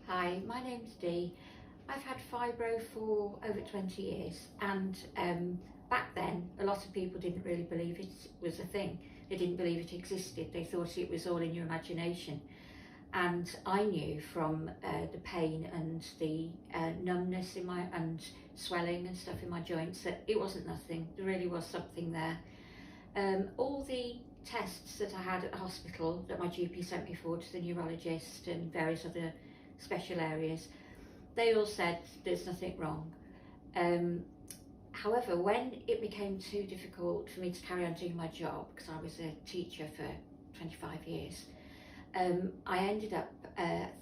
Hi, my name's Dee. I've had fibro for over 20 years, and back then a lot of people didn't really believe it was a thing. They didn't believe it existed. They thought it was all in your imagination. And I knew from the pain and the numbness in my and swelling and stuff in my joints that it wasn't nothing. There really was something there. All the tests that I had at the hospital that my GP sent me for to the neurologist and various other special areas, they all said there's nothing wrong. However, when it became too difficult for me to carry on doing my job, because I was a teacher for 25 years, I ended up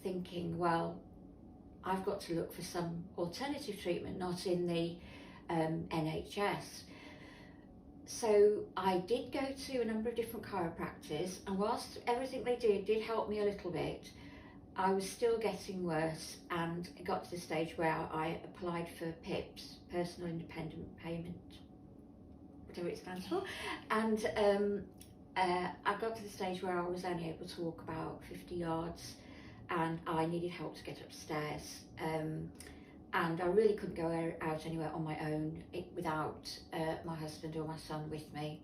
thinking, well, I've got to look for some alternative treatment, not in the NHS. So I did go to a number of different chiropractors, and whilst everything they did help me a little bit, I was still getting worse, and it got to the stage where I applied for PIPs, Personal Independent Payment, whatever it stands for, and I got to the stage where I was only able to walk about 50 yards, and I needed help to get upstairs, and I really couldn't go out anywhere on my own without my husband or my son with me.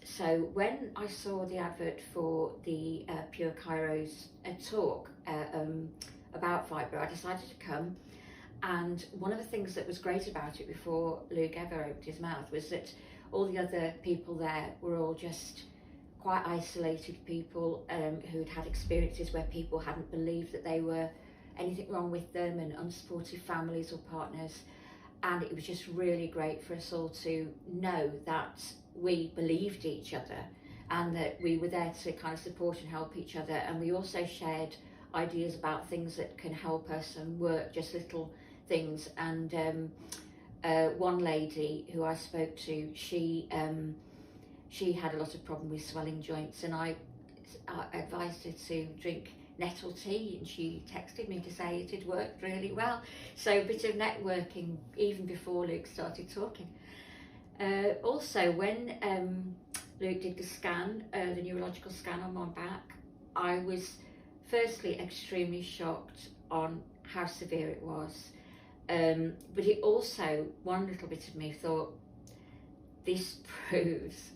So when I saw the advert for the Pure Chiro's talk about fibro, I decided to come. And one of the things that was great about it before Luke ever opened his mouth was that all the other people there were all just quite isolated people who'd had experiences where people hadn't believed that they were anything wrong with them, and unsupportive families or partners. And it was just really great for us all to know that we believed each other and that we were there to kind of support and help each other. And we also shared ideas about things that can help us and work, just little things. And one lady who I spoke to, she had a lot of problem with swelling joints, and I advised her to drink nettle tea, and she texted me to say it had worked really well. So a bit of networking even before Luke started talking. Also, when Luke did the scan, the neurological scan on my back, I was firstly extremely shocked on how severe it was. But it also, one little bit of me thought, this proves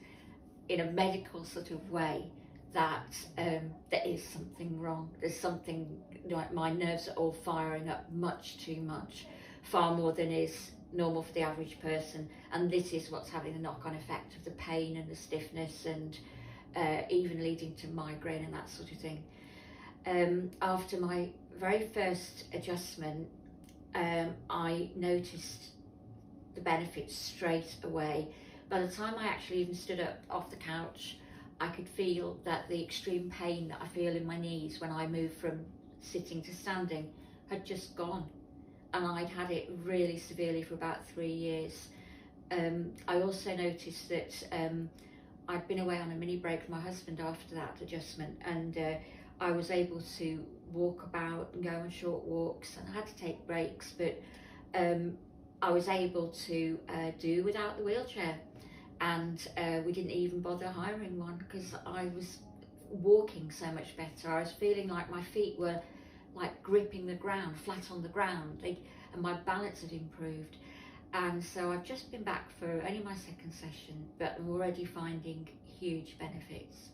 in a medical sort of way that there is something wrong. There's something, like my nerves are all firing up much too much, far more than is normal for the average person, and this is what's having the knock-on effect of the pain and the stiffness, and even leading to migraine and that sort of thing. After my very first adjustment, I noticed the benefits straight away. By the time I actually even stood up off the couch, I could feel that the extreme pain that I feel in my knees when I move from sitting to standing had just gone. And I'd had it really severely for about 3 years. I also noticed that I'd been away on a mini break with my husband after that adjustment, and I was able to walk about and go on short walks, and I had to take breaks, but I was able to do without the wheelchair. And we didn't even bother hiring one because I was walking so much better. I was feeling like my feet were like gripping the ground, flat on the ground, and my balance had improved. And so I've just been back for only my second session, but I'm already finding huge benefits.